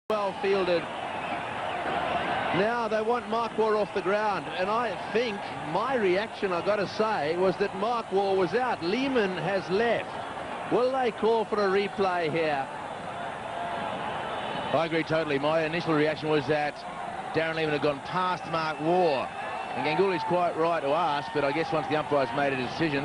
Well fielded. Now they want Mark Waugh off the ground, and I think my reaction, I've got to say, was that Mark Waugh was out. Lehmann has left. Will they call for a replay here? I agree totally. My initial reaction was that Darren Lehmann had gone past Mark Waugh, and Ganguly's quite right to ask, but I guess once the umpires made a decision,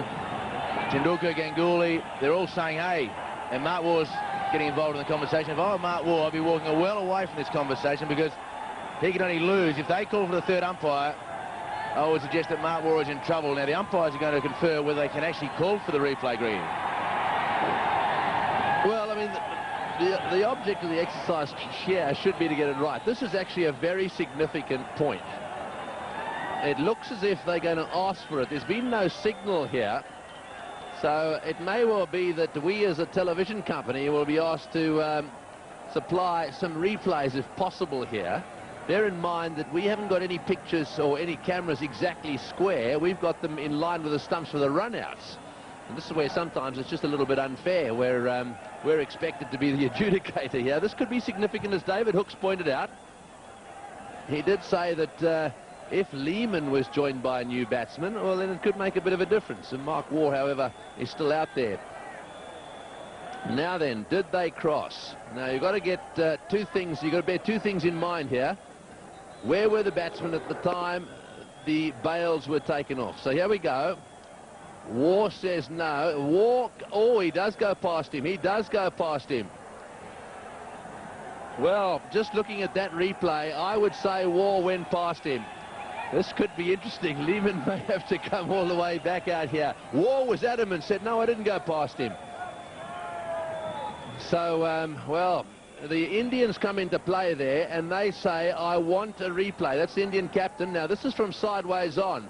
Tendulkar, Ganguly, they're all saying, hey, and Mark Waugh's getting involved in the conversation. If I were Mark Waugh, I'd be walking well away from this conversation, because he can only lose. If they call for the third umpire, I would suggest that Mark Waugh is in trouble. Now, the umpires are going to confer whether they can actually call for the replay green. Well, I mean, the object of the exercise here should be to get it right. This is actually a very significant point. It looks as if they're going to ask for it. There's been no signal here. So it may well be that we as a television company will be asked to supply some replays if possible here. Bear in mind that we haven't got any pictures or any cameras exactly square. We've got them in line with the stumps for the runouts. And this is where sometimes it's just a little bit unfair, where we're expected to be the adjudicator here. This could be significant, as David Hooks pointed out. He did say that if Lehmann was joined by a new batsman, well, then it could make a bit of a difference. And Mark Waugh, however, is still out there. Now then, did they cross? Now, you've got to get two things. You've got to bear two things in mind here. Where were the batsmen at the time the bails were taken off? So here we go. Waugh says no. Waugh, oh, he does go past him. He does go past him. Well, just looking at that replay, I would say Waugh went past him. This could be interesting. Lehmann may have to come all the way back out here. Waugh was adamant, said, no, I didn't go past him. So, well, the Indians come into play there, and they say, I want a replay. That's the Indian captain. Now, this is from sideways on.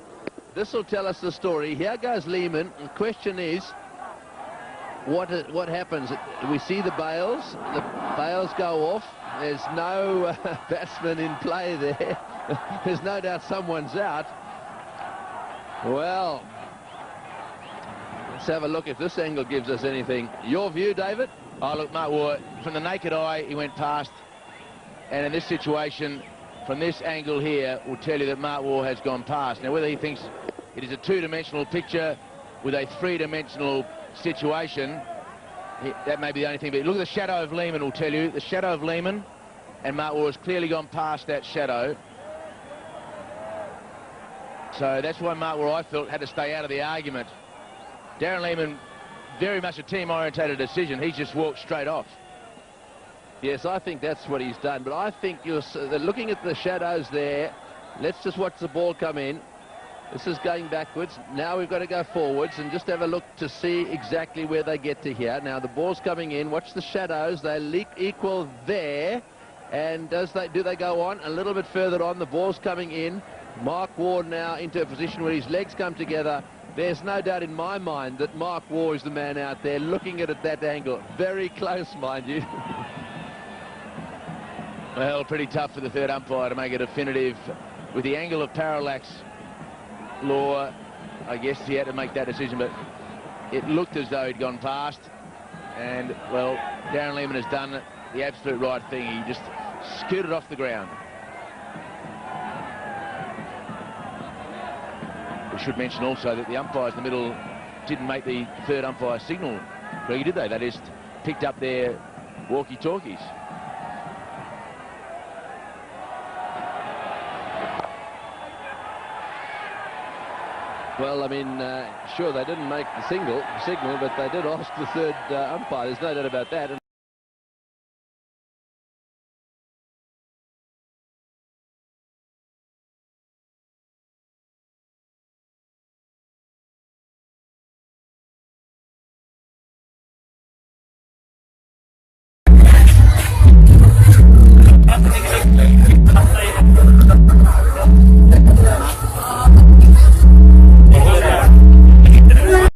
This will tell us the story. Here goes Lehmann. The question is, what happens? We see the bails. The bails go off. There's no batsman in play there. There's no doubt someone's out. Well, let's have a look if this angle gives us anything. Your view, David? Oh, look, Mark Waugh, from the naked eye, he went past. And in this situation, from this angle here, will tell you that Mark Waugh has gone past. Now, whether he thinks it is a two-dimensional picture with a three-dimensional situation, that may be the only thing. But look at the shadow of Lehmann, will tell you. The shadow of Lehmann, and Mark Waugh has clearly gone past that shadow. So that's why Mark Waugh, I felt, had to stay out of the argument. Darren Lehmann, very much a team-orientated decision. He's just walked straight off. Yes, I think that's what he's done. But I think you're looking at the shadows there. Let's just watch the ball come in. This is going backwards. Now we've got to go forwards and just have a look to see exactly where they get to here. Now the ball's coming in. Watch the shadows. They equal there. And do they go on a little bit further on? The ball's coming in. Mark Waugh now into a position where his legs come together. There's no doubt in my mind that Mark Waugh is the man out there looking at it at that angle. Very close, mind you. Well, pretty tough for the third umpire to make a definitive. With the angle of parallax law, I guess he had to make that decision, but it looked as though he'd gone past. And, well, Darren Lehmann has done the absolute right thing. He just scooted off the ground. We should mention also that the umpires in the middle didn't make the third umpire signal. Really, did they? They just picked up their walkie-talkies. Well, I mean, sure, they didn't make the signal, but they did ask the third umpire. There's no doubt about that.